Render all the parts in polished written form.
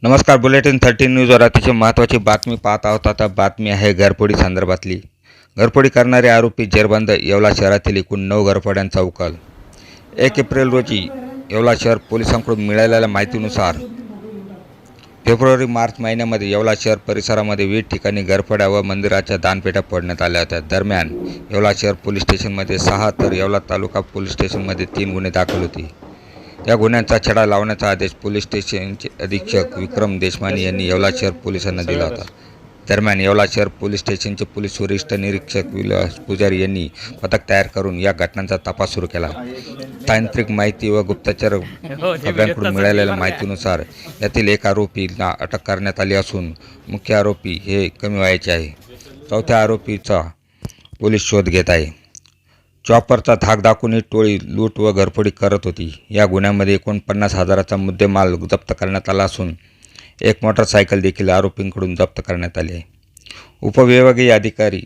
नमस्कार. बुलेटिन 13 न्यूजवर अतिशय महत्त्वाची बातमी पाहत आहोत. आता बातमी आहे घरफोडी संदर्भातली. घरफोडी करणारे आरोपी जेरबंद. येवला शहरातील एकूण 9 घरफोड्यांचा उकल. 1 एप्रिल रोजी येवला शहर पोलिसांकडून मिळालेल्या माहितीनुसार फेब्रुवारी-मार्च महिन्यामध्ये येवला शहर परिसरामध्ये विविध ठिकाणी घरफोड्या व मंदिराच्या दानपेट्या फोडण्यात आल्या होत्या. दरम्यान येवला शहर पोलीस स्टेशनमध्ये 6 तर येवला तालुका पोलीस स्टेशनमध्ये 3 गुन्हे दाखल होते. या गुन्ह्यांचा छडा लावण्याचा आदेश पोलीस स्टेशनचे अधीक्षक विक्रम देशमाने यांनी येवला शहर पोलिसांना दिला होता. दरम्यान येवला शहर पोलीस स्टेशनचे पोलीस वरिष्ठ निरीक्षक विलास पुजारी यांनी पथक तयार करून या घटनांचा तपास सुरू केला. तांत्रिक माहिती व गुप्तचर खबरांकडून मिळालेल्या माहितीनुसार यातील एक आरोपीला अटक करण्यात आली असून मुख्य आरोपी हे कमी वयाचे आहे. चौथ्या आरोपीचा पोलीस शोध घेत आहे. चॉपरचा धाक दाखवून ही टोळी लूट व घरफोडी करत होती. या गुन्ह्यामध्ये 49,000चा मुद्देमाल जप्त करण्यात आला असून एक मोटरसायकल देखील आरोपींकडून जप्त करण्यात आली आहे. उपविभागीय अधिकारी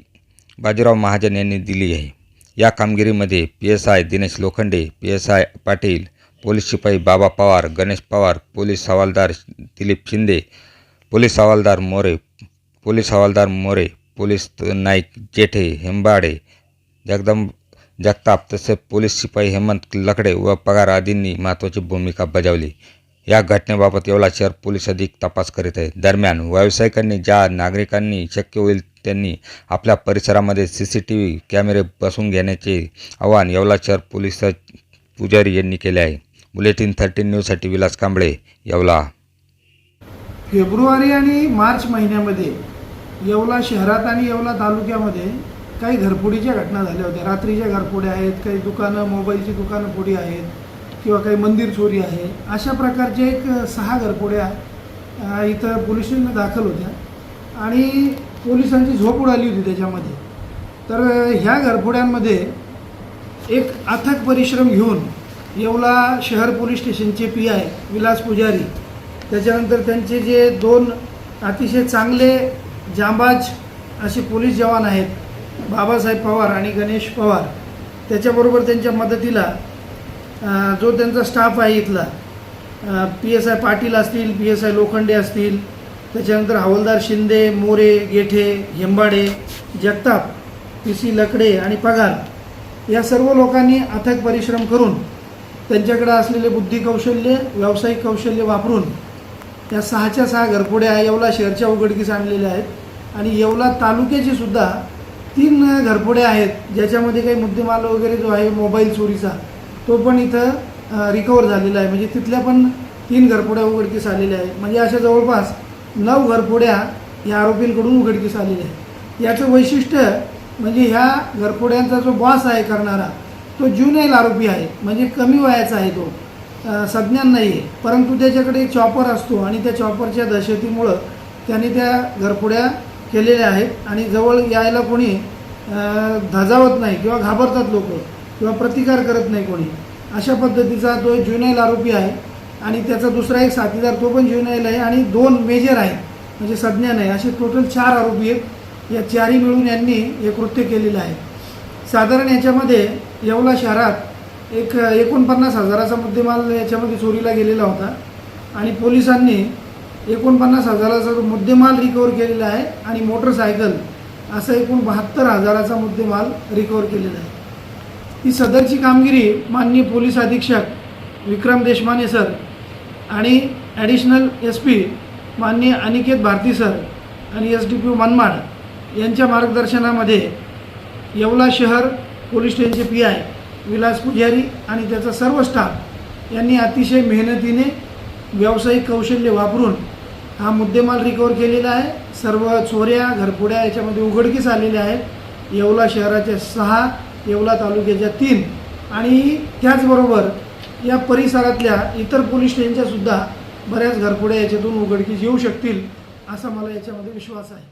बाजीराव महाजन यांनी दिली आहे. या कामगिरीमध्ये PSI Dinesh Lokhande, PSI Patil, police शिपाई बाबा पवार, गणेश पवार, पोलीस हवालदार दिलीप शिंदे, पोलीस हवालदार मोरे, पोलीस नाईक जेठे हेंबाडे, जगताप तसेच पोलीस शिपाई हेमंत लकडे व पगार आदींनी महत्त्वाची भूमिका बजावली. या घटनेबाबत येवला शहर पोलीस अधिक तपास करीत आहेत. दरम्यान व्यावसायिकांनी ज्या नागरिकांनी शक्य होईल त्यांनी आपल्या परिसरामध्ये CCTV कॅमेरे बसवून घेण्याचे आवाहन येवला शहर पोलीस पुजारी यांनी केले आहे. बुलेटिन 13 न्यूजसाठी विलास कांबळे, येवला. फेब्रुवारी आणि मार्च महिन्यामध्ये येवला शहरात आणि येवला तालुक्यामध्ये काही घरफोडीच्या घटना झाल्या होत्या. रात्रीच्या घरफोड्या आहेत, काही दुकानं, मोबाईलची दुकानं फोडी आहेत किंवा काही मंदिर चोरी आहे. अशा प्रकारचे 6 घरफोड्या इथं पोलीस स्टेशनला दाखल होत्या आणि पोलिसांची झोप उडाली होती त्याच्यामध्ये. तर ह्या घरफोड्यांमध्ये एक अथक परिश्रम घेऊन येवला शहर पोलीस स्टेशनचे PI विलास पुजारी, त्याच्यानंतर त्यांचे जे 2 अतिशय चांगले जांबाज असे पोलीस जवान आहेत, बाबासाहेब पवार आणि गणेश पवार, त्याच्याबरोबर त्यांच्या मदतीला जो त्यांचा स्टाफ आहे इथला, PSI पाटील असतील, PSI लोखंडे असतील, त्याच्यानंतर हवालदार शिंदे, मोरे, गेठे, हेंबाडे, जगताप, PC लकडे आणि पगार, या सर्व लोकांनी अथक परिश्रम करून त्यांच्याकडे असलेले बुद्धी कौशल्य, व्यावसायिक कौशल्य वापरून या 6च्या 6 घरफोड्या येवला शहरच्या उघडकीस आणलेल्या आहेत. आणि येवला तालुक्याची सुद्धा 3 घरफोड्या आहेत, ज्याच्यामध्ये काही मुद्देमाल वगैरे जो आहे मोबाईल चोरीचा तो पण इथं रिकवर झालेला आहे. म्हणजे तिथल्या पण 3 घरफोड्या उघडकीस आलेल्या आहेत. म्हणजे अशा जवळपास 9 घरफोड्या या आरोपींकडून उघडकीस आलेल्या आहेत. याचं वैशिष्ट्य म्हणजे ह्या घरफोड्यांचा जो बॉस आहे करणारा तो ज्युनाईल आरोपी आहे, म्हणजे कमी वयाचा आहे, तो संज्ञान नाही आहे. परंतु त्याच्याकडे एक चॉपर असतो आणि त्या चॉपरच्या दहशतीमुळं त्याने त्या घरफोड्या केलेल्या आहेत आणि जवळ यायला कोणी धजावत नाही किंवा घाबरतात लोक किंवा प्रतिकार करत नाही कोणी. अशा पद्धतीचा तो ज्युनाईल आरोपी आहे. आणि त्याचा दुसरा एक साथीदार तो पण ज्युनाईल आहे आणि 2 मेजर आहेत, म्हणजे संज्ञान आहे. असे टोटल 4 आरोपी आहेत. या 4ही मिळून यांनी हे कृत्य केलेलं आहे. साधारण याच्यामध्ये येवला शहरात 49,000चा मुद्देमाल याच्यामध्ये चोरीला गेलेला होता आणि पोलिसांनी 49,000चा मुद्देमाल रिकवर केलेला आहे आणि मोटरसायकल असा एकूण 72,000चा मुद्देमाल रिकवर केलेला आहे. ही सदरची कामगिरी माननीय पोलीस अधीक्षक विक्रम देशमाने सर आणि ॲडिशनल SP माननीय अनिकेत भारती सर आणि SDPO मनमाड यांच्या मार्गदर्शनामध्ये येवला शहर पोलीस स्टेशनचे PI विलास पुजारी आणि त्याचा सर्व स्टाफ यांनी अतिशय मेहनतीने व्यावसायिक कौशल्य वापरून हा मुद्देमाल रिकवर केलेला आहे. सर्व चोऱ्या घरफोड्या याच्यामध्ये उघडकीस आलेल्या आहेत. येवला शहराच्या 6, येवला तालुक्याच्या 3 आणि त्याचबरोबर या परिसरातल्या इतर पोलीस स्टेशनच्या सुद्धा बऱ्याच घरफोड्या याच्यातून उघडकीस येऊ शकतील असा मला याच्यामध्ये विश्वास आहे.